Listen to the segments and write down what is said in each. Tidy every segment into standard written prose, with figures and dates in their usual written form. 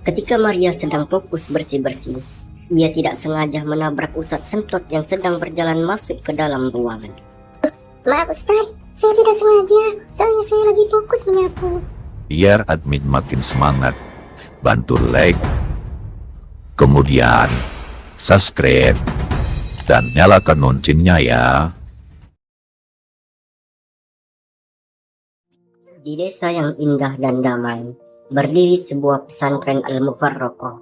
Ketika Maria sedang fokus bersih-bersih, ia tidak sengaja menabrak Ustadz Sentot yang sedang berjalan masuk ke dalam ruangan. Maaf Ustaz, saya tidak sengaja, soalnya saya lagi fokus menyapu. Biar admin makin semangat, bantu like, kemudian subscribe, dan nyalakan loncengnya ya. Di desa yang indah dan damai, berdiri sebuah pesantren Al-Mufarraqah.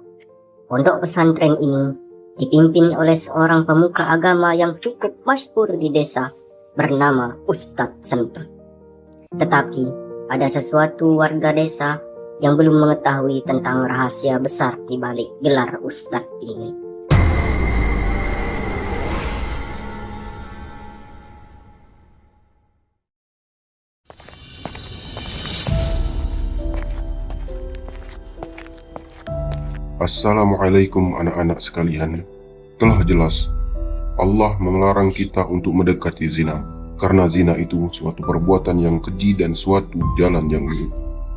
Pondok pesantren ini dipimpin oleh seorang pemuka agama yang cukup masyhur di desa bernama Ustadz Sentot. Tetapi ada sesuatu warga desa yang belum mengetahui tentang rahasia besar di balik gelar Ustadz ini. Assalamualaikum anak-anak sekalian. Telah jelas, Allah melarang kita untuk mendekati zina, karena zina itu suatu perbuatan yang keji dan suatu jalan yang buruk.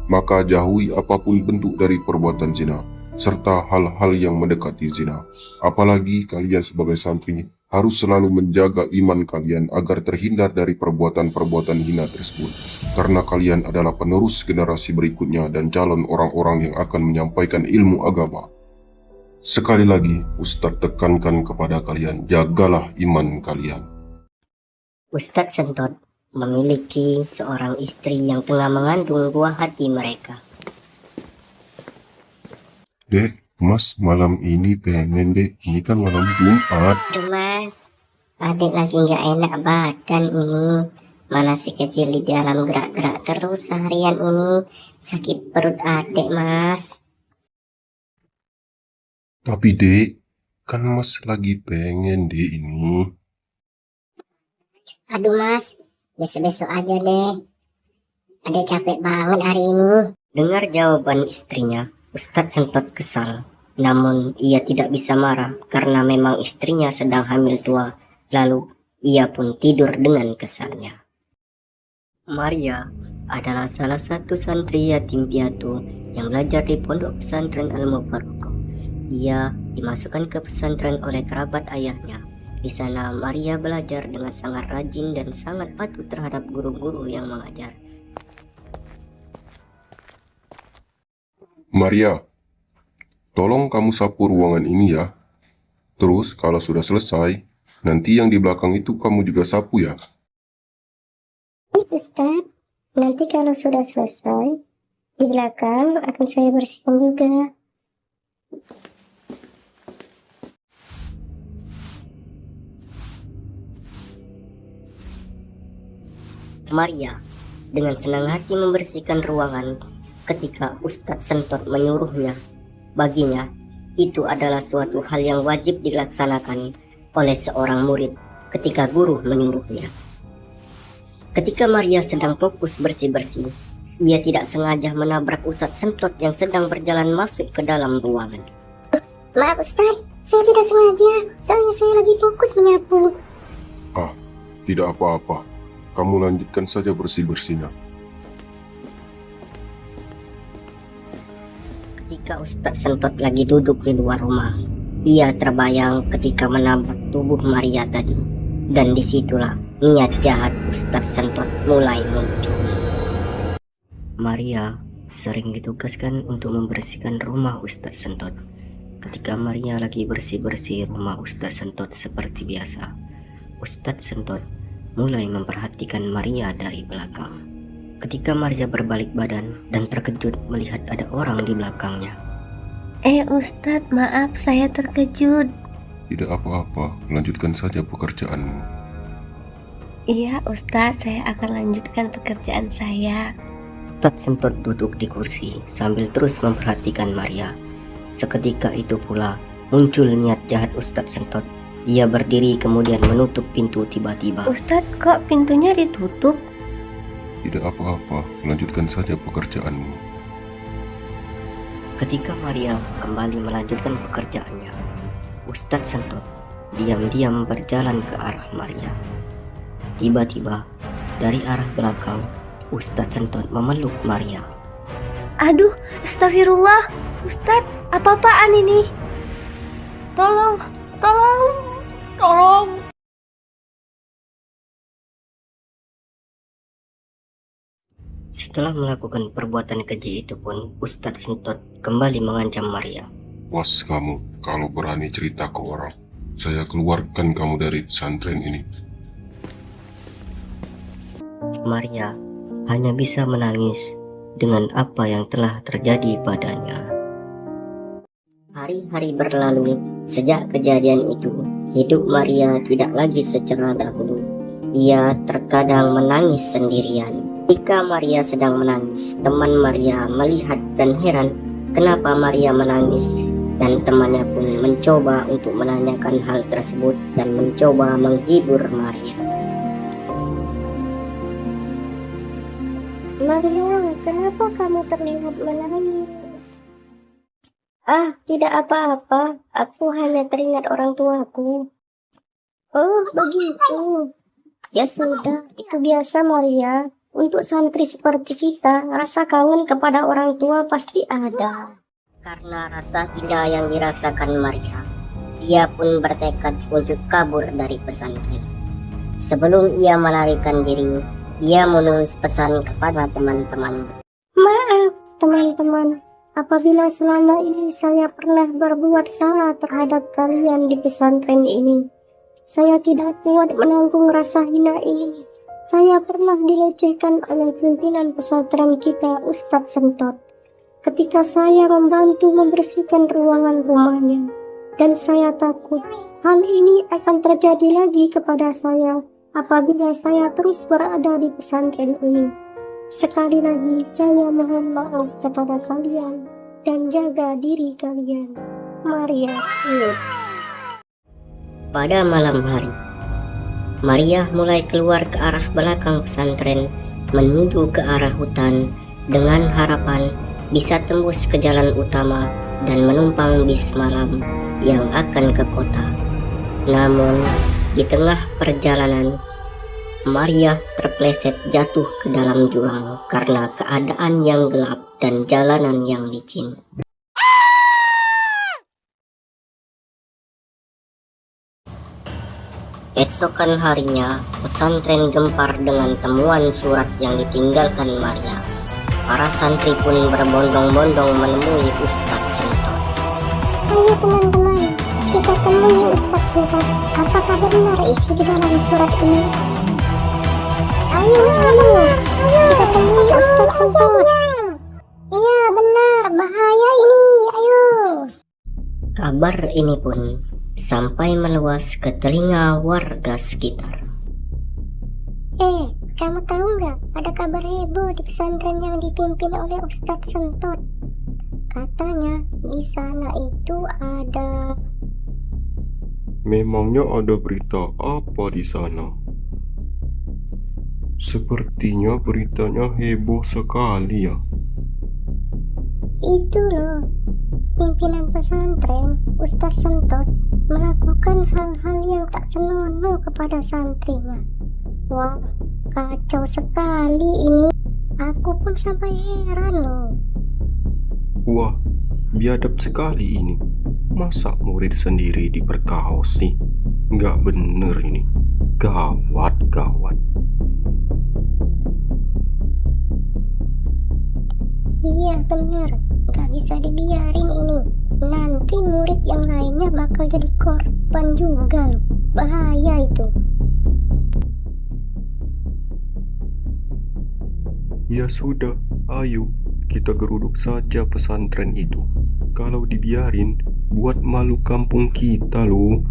Maka jauhi apapun bentuk dari perbuatan zina, serta hal-hal yang mendekati zina. Apalagi kalian sebagai santri harus selalu menjaga iman kalian agar terhindar dari perbuatan-perbuatan hina tersebut. Karena kalian adalah penerus generasi berikutnya dan calon orang-orang yang akan menyampaikan ilmu agama. Sekali lagi, Ustadz tekankan kepada kalian, jagalah iman kalian. Ustadz Sentot memiliki seorang istri yang tengah mengandung buah hati mereka. Dek, Mas malam ini pengen dek, ini kan malam Jumat. Aduh Mas, adik lagi nggak enak badan ini. Mana si kecil di dalam gerak-gerak terus seharian ini. Sakit perut adik Mas. Tapi dek, kan Mas lagi pengen dek ini. Aduh Mas, besok-besok aja deh. Adik capek banget hari ini. Dengar jawaban istrinya, Ustadz Sentot kesal. Namun ia tidak bisa marah karena memang istrinya sedang hamil tua. Lalu ia pun tidur dengan kesalnya. Maria adalah salah satu santri yatim piatu yang belajar di pondok pesantren Al-Mufarraqah. Ia dimasukkan ke pesantren oleh kerabat ayahnya. Di sana Maria belajar dengan sangat rajin dan sangat patuh terhadap guru-guru yang mengajar. Maria, tolong kamu sapu ruangan ini ya. Terus kalau sudah selesai, nanti yang di belakang itu kamu juga sapu ya. Baik Ustaz, nanti kalau sudah selesai, di belakang akan saya bersihkan juga. Maria dengan senang hati membersihkan ruangan ketika Ustadz Sentot menyuruhnya. Baginya, itu adalah suatu hal yang wajib dilaksanakan oleh seorang murid ketika guru menyuruhnya. Ketika Maria sedang fokus bersih-bersih, ia tidak sengaja menabrak Ustadz Sentot yang sedang berjalan masuk ke dalam ruangan. Maaf Ustaz, saya tidak sengaja, soalnya saya lagi fokus menyapu. Tidak apa-apa, kamu lanjutkan saja bersih-bersihnya. Ketika Ustadz Sentot lagi duduk di luar rumah, ia terbayang ketika menabrak tubuh Maria tadi. Dan disitulah niat jahat Ustadz Sentot mulai muncul. Maria sering ditugaskan untuk membersihkan rumah Ustadz Sentot. Ketika Maria lagi bersih-bersih rumah Ustadz Sentot seperti biasa, Ustadz Sentot mulai memperhatikan Maria dari belakang. Ketika Maria berbalik badan dan terkejut melihat ada orang di belakangnya. Ustadz, maaf saya terkejut. Tidak apa-apa, lanjutkan saja pekerjaanmu. Iya Ustadz, saya akan lanjutkan pekerjaan saya. Ustadz Sentot duduk di kursi sambil terus memperhatikan Maria. Seketika itu pula muncul niat jahat Ustadz Sentot. Ia berdiri kemudian menutup pintu tiba-tiba. Ustadz, kok pintunya ditutup? Tidak apa-apa, lanjutkan saja pekerjaanmu. Ketika Maria kembali melanjutkan pekerjaannya, Ustadz Sentot diam-diam berjalan ke arah Maria. Tiba-tiba dari arah belakang, Ustadz Sentot memeluk Maria. Aduh, astagfirullah. Ustadz, apa-apaan ini? Tolong, tolong, tolong. Setelah melakukan perbuatan keji itu pun, Ustadz Sentot kembali mengancam Maria. Was kamu, kalau berani cerita ke orang, saya keluarkan kamu dari pesantren ini. Maria hanya bisa menangis dengan apa yang telah terjadi padanya. Hari-hari berlalu, sejak kejadian itu, hidup Maria tidak lagi secerah dahulu. Ia terkadang menangis sendirian. Ketika Maria sedang menangis, teman Maria melihat dan heran kenapa Maria menangis, dan temannya pun mencoba untuk menanyakan hal tersebut dan mencoba menghibur Maria. Maria, kenapa kamu terlihat menangis? Ah, tidak apa-apa. Aku hanya teringat orang tuaku. Oh, begitu. Ya sudah, itu biasa Maria. Untuk santri seperti kita, rasa kangen kepada orang tua pasti ada. Karena rasa tidak yang dirasakan Maria, ia pun bertekad untuk kabur dari pesantren. Sebelum ia melarikan diri, ia menulis pesan kepada teman-teman. Maaf, teman-teman. Apabila selama ini saya pernah berbuat salah terhadap kalian di pesantren ini, saya tidak kuat menanggung rasa hina ini. Saya pernah dilecehkan oleh pimpinan pesantren kita, Ustadz Sentot, ketika saya membantu membersihkan ruangan rumahnya. Dan saya takut hal ini akan terjadi lagi kepada saya apabila saya terus berada di pesantren ini. Sekali lagi saya mohon maaf kepada kalian dan jaga diri kalian. Maria. Pada malam hari, Maria mulai keluar ke arah belakang pesantren menuju ke arah hutan dengan harapan bisa tembus ke jalan utama dan menumpang bis malam yang akan ke kota. Namun, di tengah perjalanan, Maria terpleset jatuh ke dalam jurang karena keadaan yang gelap dan jalanan yang licin. Esokan harinya, pesantren gempar dengan temuan surat yang ditinggalkan Maria. Para santri pun berbondong-bondong menemui Ustadz Sentot. Ayo teman-teman, kita temui Ustadz Sentot. Apakah benar isi di dalam surat ini? Ayo, kita temui Ustadz Sentot. Iya benar, bahaya ini, ayo. Kabar ini pun sampai meluas ke telinga warga sekitar. Kamu tahu nggak? Ada kabar heboh di pesantren yang dipimpin oleh Ustadz Sentot. Katanya di sana itu ada. Memangnya ada berita apa di sana? Sepertinya beritanya heboh sekali ya. Itu loh, pimpinan pesantren Ustadz Sentot melakukan hal-hal yang tak senonoh kepada santrinya. Wah, kacau sekali ini. Aku pun sampai heran loh. Wah, biadab sekali ini. Masa murid sendiri diperkaos sih? Nggak bener ini. Gawat. Iya bener, gak bisa dibiarin ini. Nanti murid yang lainnya bakal jadi korban juga loh. Bahaya itu. Ya sudah, ayo kita geruduk saja pesantren itu. Kalau dibiarin, buat malu kampung kita loh.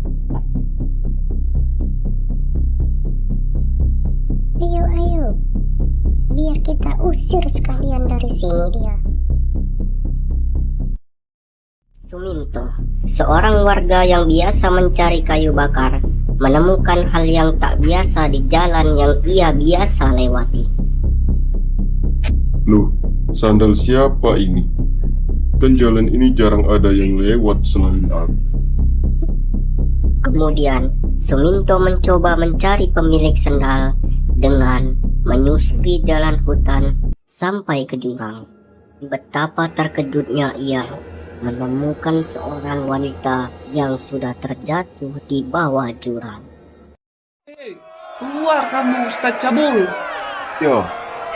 Ayo. Biar kita usir sekalian dari sini dia. Suminto, seorang warga yang biasa mencari kayu bakar, menemukan hal yang tak biasa di jalan yang ia biasa lewati. Loh, sandal siapa ini? Kan jalan ini jarang ada yang lewat selain aku. Kemudian, Suminto mencoba mencari pemilik sendal dengan menyusuri jalan hutan sampai ke jurang. Betapa terkejutnya ia menemukan seorang wanita yang sudah terjatuh di bawah jurang. Hei, keluar kamu Ustaz Cabul. Ya,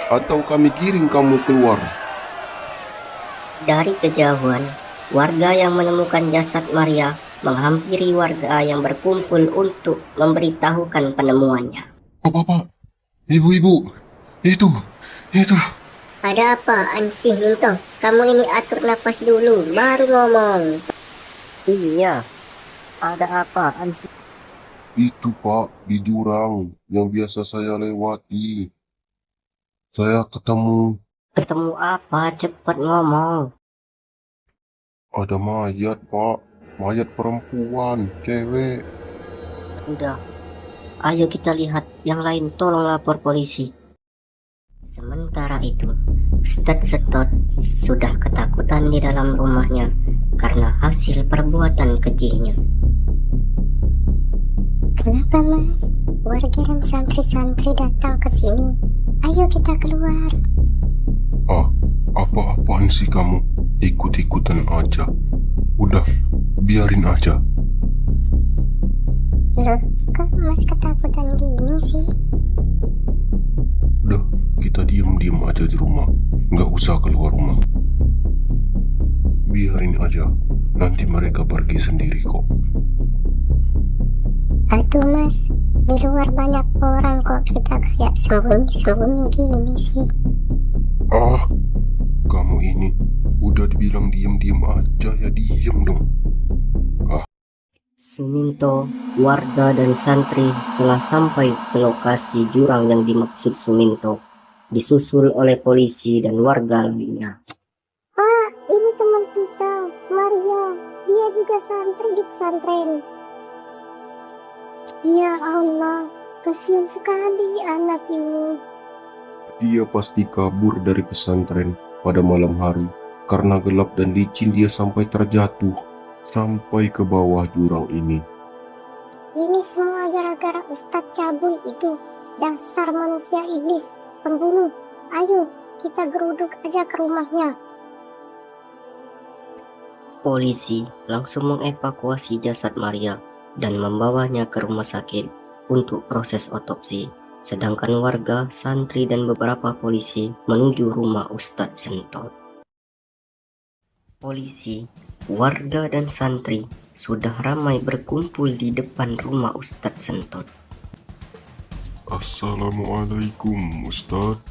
atau kami giring kamu keluar. Dari kejauhan, warga yang menemukan jasad Maria menghampiri warga yang berkumpul untuk memberitahukan penemuannya. Bapak, ibu-ibu, itu. Ada apaan sih, Minto? Kamu ini atur napas dulu, baru ngomong. Iya, ada apaan sih? Itu Pak, di jurang yang biasa saya lewati. Saya ketemu Ketemu apa? Cepat ngomong. ada mayat Pak, mayat perempuan, cewek. Udah, ayo kita lihat yang lain, tolong lapor polisi. Sementara itu, Ustadz Setot sudah ketakutan di dalam rumahnya karena hasil perbuatan kejinya. Kenapa, Mas? Warga dan santri-santri datang ke sini. Ayo kita keluar. Ah, apa-apaan sih kamu? Ikut-ikutan aja. Udah, biarin aja. Loh, kok Mas ketakutan gini sih? Udah, kita diem-diem aja di rumah. Nggak usah keluar rumah. Biarin aja. Nanti mereka pergi sendiri kok. Aduh, Mas, di luar banyak orang kok kita kayak sembunyi-sembunyi gini sih. Ah, kamu ini udah dibilang diem-diem aja ya diem dong. Suminto, warga dan santri telah sampai ke lokasi jurang yang dimaksud Suminto, disusul oleh polisi dan warga lainnya. Pak, ini teman kita, Maria. Dia juga santri di pesantren. Ya Allah, kasihan sekali anak ini. Dia pasti kabur dari pesantren pada malam hari. Karena gelap dan licin dia sampai terjatuh. Sampai ke bawah jurang ini. Ini semua gara-gara Ustadz Cabul itu. Dasar manusia iblis, pembunuh. Ayo, kita geruduk aja ke rumahnya. Polisi langsung mengevakuasi jasad Maria dan membawanya ke rumah sakit untuk proses otopsi. Sedangkan warga, santri, dan beberapa polisi menuju rumah Ustadz Sentot. Polisi, warga, dan santri sudah ramai berkumpul di depan rumah Ustadz Sentot. Assalamualaikum Ustadz.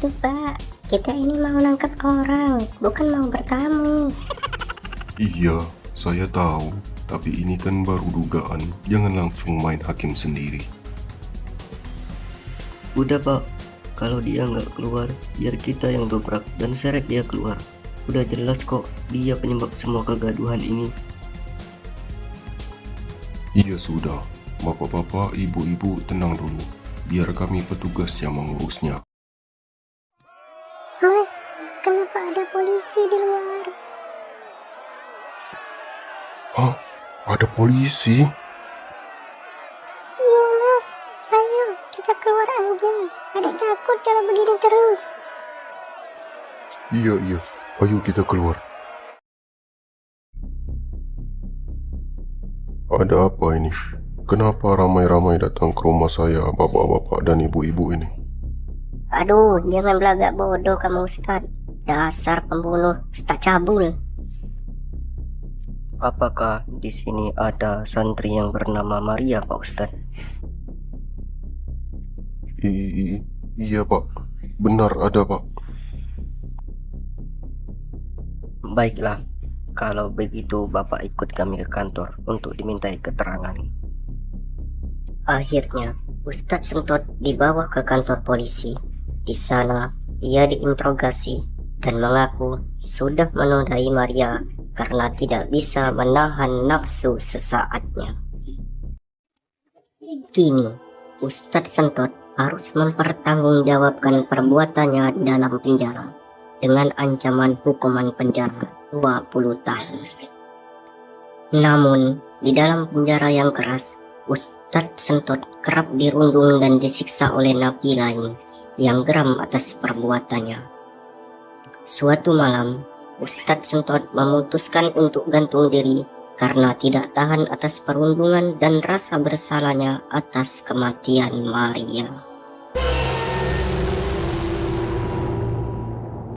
Tuh Pak, kita ini mau nangkap orang, bukan mau bertamu. Iya, saya tahu. Tapi ini kan baru dugaan. Jangan langsung main hakim sendiri. Udah Pak, kalau dia nggak keluar, biar kita yang dobrak dan seret dia keluar. Udah jelas kok dia penyebab semua kegaduhan ini. Iya sudah. Bapak-bapak, ibu-ibu tenang dulu. Biar kami petugas yang mengurusnya. Mas, kenapa ada polisi di luar? Hah? Ada polisi? Iya Mas, ayo kita keluar aja. Adik takut kalau begini terus. Iya. Ayo kita keluar. Ada apa ini? Kenapa ramai-ramai datang ke rumah saya, bapak-bapak dan ibu-ibu ini? Aduh, jangan belagak bodoh kamu Ustadz. Dasar pembunuh, Ustadz Cabul. Apakah di sini ada santri yang bernama Maria, Pak Ustadz? Iya Pak, benar ada Pak. Baiklah, kalau begitu Bapak ikut kami ke kantor untuk dimintai keterangan. Akhirnya, Ustadz Sentot dibawa ke kantor polisi. Di sana, ia diinterogasi dan mengaku sudah menodai Maria karena tidak bisa menahan nafsu sesaatnya. Kini, Ustadz Sentot harus mempertanggungjawabkan perbuatannya di dalam penjara dengan ancaman hukuman penjara 20 tahun. Namun, di dalam penjara yang keras, Ustadz Sentot kerap dirundung dan disiksa oleh napi lain yang geram atas perbuatannya. Suatu malam, Ustadz Sentot memutuskan untuk gantung diri karena tidak tahan atas perundungan dan rasa bersalahnya atas kematian Maria.